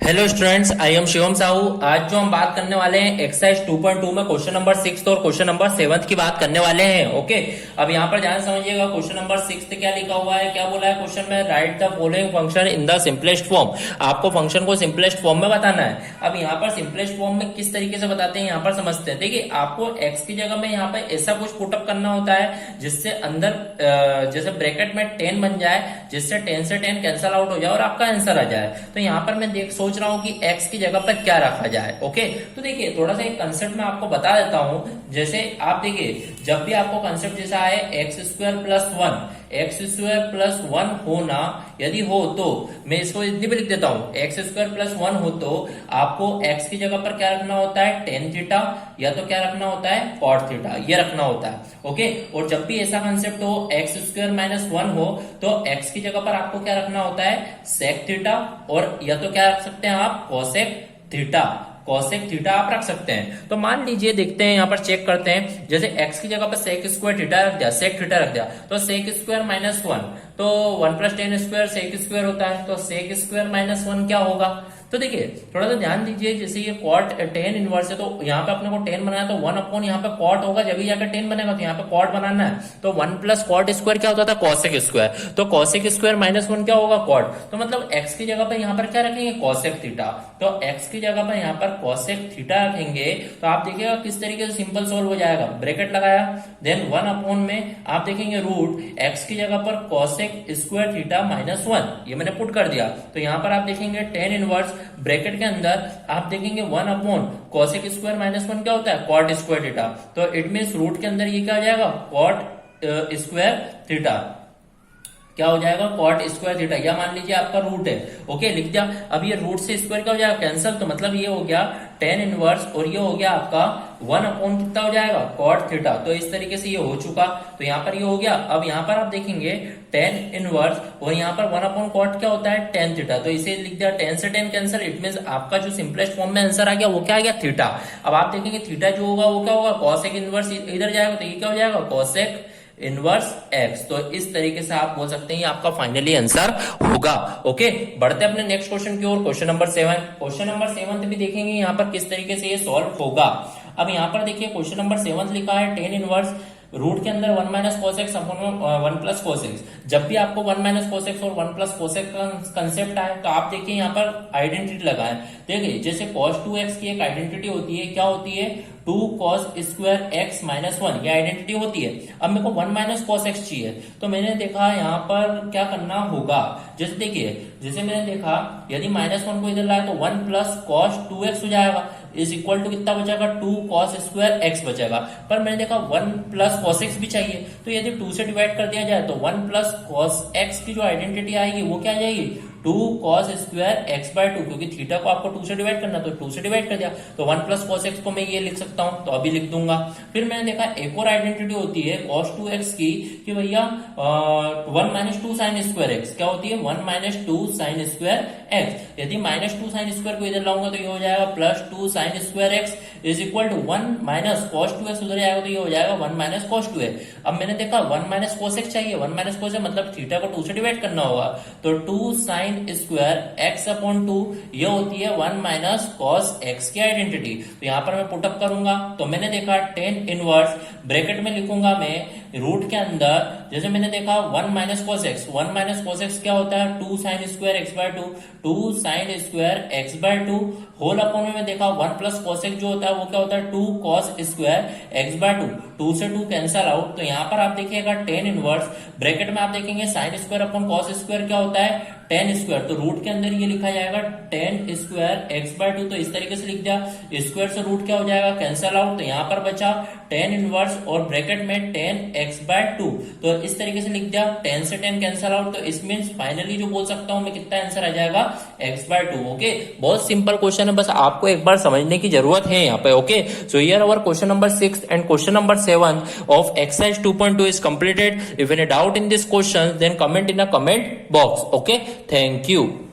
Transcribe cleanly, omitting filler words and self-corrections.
Hello students, I am Shivam Sahu. आज जो हम बात करने वाले हैं एक्सरसाइज 2.2 में क्वेश्चन नंबर 6 और क्वेश्चन नंबर 7 की बात करने वाले हैं। ओके, अब यहाँ पर ध्यान समझिएगा। क्वेश्चन नंबर 6 क्या लिखा हुआ है, क्या बोला है क्वेश्चन में, right the following function in the simplest form. आपको फंक्शन को सिंपलेस्ट फॉर्म में बताना है। अब यहाँ पर सिंपलेस्ट फॉर्म में किस तरीके से बताते हैं यहाँ पर समझते हैं। देखिए, आपको एक्स की जगह में यहाँ पर ऐसा कुछ पुटअप करना होता है जिससे अंदर जैसे ब्रैकेट में 10 बन जाए, जिससे 10 से 10 कैंसल आउट हो जाए और आपका आंसर आ जाए। तो यहाँ पर मैं सोच रहा हूँ कि एक्स की जगह पर क्या रखा जाए। ओके, तो देखिए थोड़ा सा एक कंसेप्ट मैं आपको बता देता हूं। जैसे आप देखिए, जब भी आपको कंसेप्ट जैसा आए एक्स स्क्वायर प्लस वन होना, यदि हो तो मैं इसको इतनी भी लिख देता हूं, एक्स स्क्वायर प्लस वन हो तो आपको एक्स की जगह पर क्या रखना होता है, टेन थीटा, या तो क्या रखना होता है, कॉट थीटा, ये रखना होता है। ओके, और जब भी ऐसा कंसेप्ट हो एक्स स्क्वायर माइनस वन हो तो एक्स की जगह पर आपको क्या रखना होता है, सेक थीटा, और या तो क्या रख सकते हैं आप, कोसेक थीटा। कोसेक थीटा आप रख सकते हैं। तो मान लीजिए, देखते हैं यहाँ पर, चेक करते हैं। जैसे एक्स की जगह पर सेक स्क्वायर थीटा रख दिया, सेक थीटा रख दिया, तो सेक स्क्वायर माइनस वन, तो one plus tan square sec square होता है, तो सेक स्क्वायर माइनस वन क्या होगा। तो देखिए थोड़ा सा ध्यान दीजिए, जैसे ये कॉट टेन इनवर्स है, तो यहाँ पे अपने को टेन बनाना है, तो वन अपॉन यहाँ पे कॉट होगा, जब भी जाकर टेन बनेगा, तो यहाँ पे कॉट बनाना है। तो वन प्लस कॉट स्क्वायर क्या होता था, कॉसेक स्क्वायर, तो कॉसेक स्क्वायर माइनस वन क्या होगा, कॉट। तो मतलब एक्स की जगह पर यहाँ पर क्या रखेंगे, कॉसेक थीटा। तो एक्स की जगह पर यहाँ पर कॉसेक थीटा रखेंगे, तो आप देखिएगा किस तरीके से सिंपल सोल्व हो जाएगा। ब्रैकेट लगाया, देन वन अपॉन में आप देखेंगे रूट एक्स की जगह पर cosec square theta minus one, ये मैंने पुट कर दिया। तो यहाँ पर आप देखेंगे टेन इनवर्स, ब्रैकेट के अंदर आप देखेंगे one upon cosec square minus one क्या होता है, कॉट स्क्वायर थीटा। तो इट मीन्स रूट के अंदर ये क्या हो जाएगा, कॉट स्क्वायर थीटा, क्या हो जाएगा, कॉट स्क्वायर थीटा, या मान लीजिए आपका रूट है। ओके, लिख दिया। अब ये रूट से स्क्वायर क्या हो जाएगा, कैंसल, तो मतलब ये हो गया टेन इनवर्स, और ये हो गया आपका वन अपॉन कितना हो जाएगा, कॉट थीटा। तो इस तरीके से ये हो चुका, तो यहाँ पर ये हो गया। अब यहाँ पर आप देखेंगे टेन इनवर्स, और यहाँ पर वन अपॉन कॉट क्या होता है, टेन थीटा, तो इसे लिख दिया, टेन से टेन कैंसल, इट मीन आपका जो सिंपलेस्ट फॉर्म में आंसर आ गया वो क्या आ गया, थीटा। अब आप देखेंगे थीटा जो होगा वो क्या होगा, कॉसेक इनवर्स इधर जाएगा, तो ये क्या हो जाएगा, कॉसेक इनवर्स एक्स। तो इस तरीके से आप बोल सकते हैं ये आपका फाइनली आंसर होगा। ओके, बढ़ते हैं अपने नेक्स्ट क्वेश्चन की ओर, क्वेश्चन नंबर 7। क्वेश्चन नंबर 7 भी देखेंगे यहाँ पर किस तरीके से ये सॉल्व होगा। अब यहाँ पर देखिए क्वेश्चन नंबर 7 लिखा है, टेन इनवर्स रूट के अंदर one minus cos x upon one plus cos x. जब भी आपको वन माइनस कोसेक्स और वन प्लस कोसेक्स का कंसेप्ट आए, तो आप देखिए यहाँ पर आइडेंटिटी लगाएं। देखिए जैसे cos 2x की एक आइडेंटिटी होती है, क्या होती है, 2 cos square x minus one, ये आइडेंटिटी होती है। अब मेरे को वन माइनस कॉस एक्स चाहिए, तो मैंने देखा यहाँ पर क्या करना होगा। जैसे देखिए, जैसे मैंने देखा यदि माइनस वन को इधर लाए तो वन प्लस कॉस 2x हो जाएगा, इज इक्वल टू कितना बचेगा, 2 cos स्क्वायर x बचेगा। पर मैंने देखा 1 प्लस cos x भी चाहिए, तो यदि 2 से डिवाइड कर दिया जाए तो 1 प्लस cos x की जो आइडेंटिटी आएगी वो क्या आ जाएगी, 2 cos स्क्वायर x बाय 2, क्योंकि थीटा को आपको 2 से डिवाइड करना, तो 2 से डिवाइड कर दिया, तो 1 प्लस cos x को मैं ये लिख सकता हूं, तो अभी लिख दूंगा। फिर मैंने देखा एक और आइडेंटिटी होती है cos 2x की, कि भैया 1 माइनस 2 साइन स्क्वायर x क्या होती है, 1 माइनस 2 साइन स्क्वायर x। यदि माइनस 2 साइन स्क्वायर को इधर लाऊंगा तो ये हो जाएगा plus 2 sine square x is equal to 1 minus cos 2x, उधर जाएगा तो ये हो जाएगा 1 माइनस cos 2x। अब मैंने देखा 1 माइनस cos x चाहिए, 1 माइनस cos मतलब थीटा को 2 से डिवाइड करना होगा, तो 2 साइन स्क्वायर x अपॉन 2, ये होती है 1 माइनस cos x की आइडेंटिटी। तो यहाँ पर मैं पुटअप करूंगा, तो मैंने देखा टेन इनवर्स, ब्रैकेट में लिखूंगा मैं रूट के अंदर, जैसे मैंने देखा 1 minus cos x, 1 minus cos x क्या होता है, 2 sine square x by 2, 2 sine square x by 2 whole upon में देखा 1 प्लस cos x जो होता है वो क्या होता है, 2 cos स्क्वायर x बाय 2, 2 से 2 कैंसल आउट। तो यहाँ पर आप देखिएगा टेन इनवर्स, ब्रैकेट में आप देखेंगे sine square upon cos square क्या होता है, टेन स्क्वायर, तो रूट के अंदर ये लिखा जाएगा टेन स्क्वायर एक्स बाय 2, तो इस तरीके से लिख दिया। स्क्वायर से रूट क्या हो जाएगा, कैंसल आउट, तो यहाँ पर बचा टेन इनवर्स और ब्रैकेट में टेन एक्स बाय 2, तो इस तरीके से लिख दिया, 10 से 10 कैंसल आउट, तो इस मीन्स फाइनली जो बोल सकता हूं मैं कितना आंसर आ जाएगा, x बाय 2। ओके, बहुत सिंपल क्वेश्चन है, बस आपको एक बार समझने की जरूरत है यहाँ पे। Okay, so here our question number 6 and question number 7 of exercise 2.2 is completed. If any doubt in this question, then comment in a comment box. Okay, thank you.